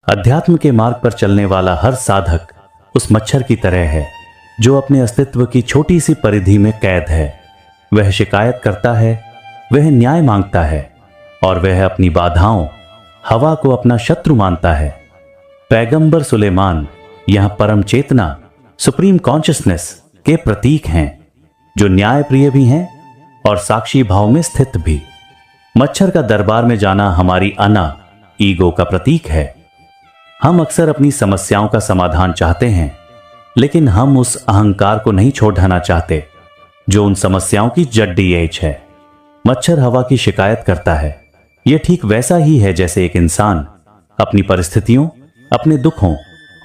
अध्यात्म के मार्ग पर चलने वाला हर साधक उस मच्छर की तरह है जो अपने अस्तित्व की छोटी सी परिधि में कैद है। वह शिकायत करता है, वह न्याय मांगता है और वह अपनी बाधाओं हवा को अपना शत्रु मानता है। पैगंबर सुलेमान यहां परम चेतना, सुप्रीम कॉन्शियसनेस के प्रतीक हैं, जो न्याय प्रिय भी हैं और साक्षी भाव में स्थित भी। मच्छर का दरबार में जाना हमारी अना, ईगो का प्रतीक है। हम अक्सर अपनी समस्याओं का समाधान चाहते हैं, लेकिन हम उस अहंकार को नहीं छोड़ना चाहते जो उन समस्याओं की जड्डी एज है। मच्छर हवा की शिकायत करता है। यह ठीक वैसा ही है जैसे एक इंसान अपनी परिस्थितियों, अपने दुखों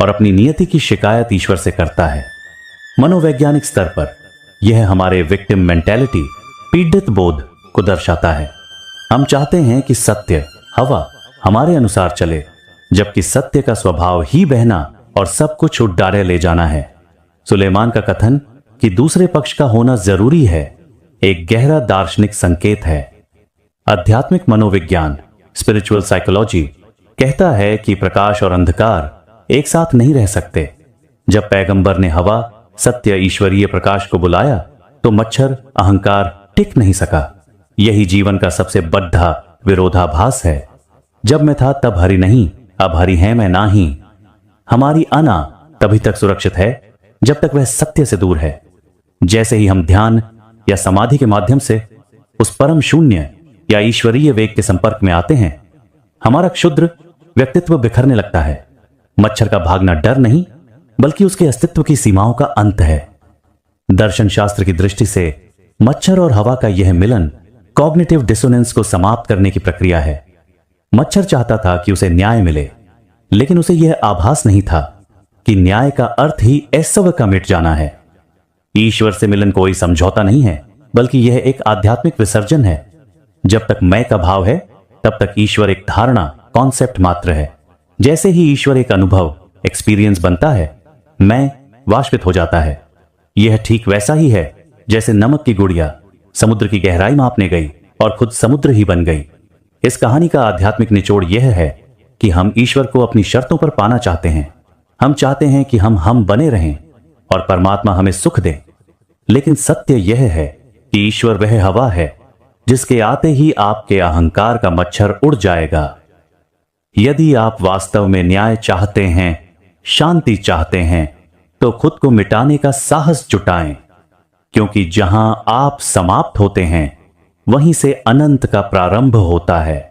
और अपनी नियति की शिकायत ईश्वर से करता है। मनोवैज्ञानिक स्तर पर यह हमारे विक्टिम मेंटेलिटी, पीड़ित बोध को दर्शाता है। हम चाहते हैं कि सत्य, हवा हमारे अनुसार चले, जबकि सत्य का स्वभाव ही बहना और सब कुछ उड्डारे ले जाना है। सुलेमान का कथन कि दूसरे पक्ष का होना जरूरी है एक गहरा दार्शनिक संकेत है। आध्यात्मिक मनोविज्ञान, स्पिरिचुअल साइकोलॉजी कहता है कि प्रकाश और अंधकार एक साथ नहीं रह सकते। जब पैगंबर ने हवा, सत्य, ईश्वरीय प्रकाश को बुलाया तो मच्छर, अहंकार टिक नहीं सका। यही जीवन का सबसे बड़ा विरोधाभास है। जब मैं था तब हरि नहीं, अब हरि है मैं नाही। हमारी अना तभी तक सुरक्षित है जब तक वह सत्य से दूर है। जैसे ही हम ध्यान या समाधि के माध्यम से उस परम शून्य या ईश्वरीय वेग के संपर्क में आते हैं, हमारा क्षुद्र व्यक्तित्व बिखरने लगता है। मच्छर का भागना डर नहीं, बल्कि उसके अस्तित्व की सीमाओं का अंत है। दर्शन शास्त्र की दृष्टि से मच्छर और हवा का यह मिलन कॉग्निटिव डिसोनेंस को समाप्त करने की प्रक्रिया है। मच्छर चाहता था कि उसे न्याय मिले, लेकिन उसे यह आभास नहीं था कि न्याय का अर्थ ही ऐश्वर्य का मिट जाना है। ईश्वर से मिलन कोई समझौता नहीं है, बल्कि यह एक आध्यात्मिक विसर्जन है। जब तक मैं का भाव है, तब तक ईश्वर एक धारणा, कॉन्सेप्ट मात्र है। जैसे ही ईश्वर एक अनुभव, एक्सपीरियंस बनता है, मैं वाष्पित हो जाता है। यह ठीक वैसा ही है जैसे नमक की गुड़िया समुद्र की गहराई मापने गई और खुद समुद्र ही बन गई। इस कहानी का आध्यात्मिक निचोड़ यह है कि हम ईश्वर को अपनी शर्तों पर पाना चाहते हैं। हम चाहते हैं कि हम बने रहें और परमात्मा हमें सुख दे। लेकिन सत्य यह है कि ईश्वर वह हवा है जिसके आते ही आपके अहंकार का मच्छर उड़ जाएगा। यदि आप वास्तव में न्याय चाहते हैं, शांति चाहते हैं, तो खुद को मिटाने का साहस जुटाएं, क्योंकि जहां आप समाप्त होते हैं, वहीं से अनंत का प्रारंभ होता है।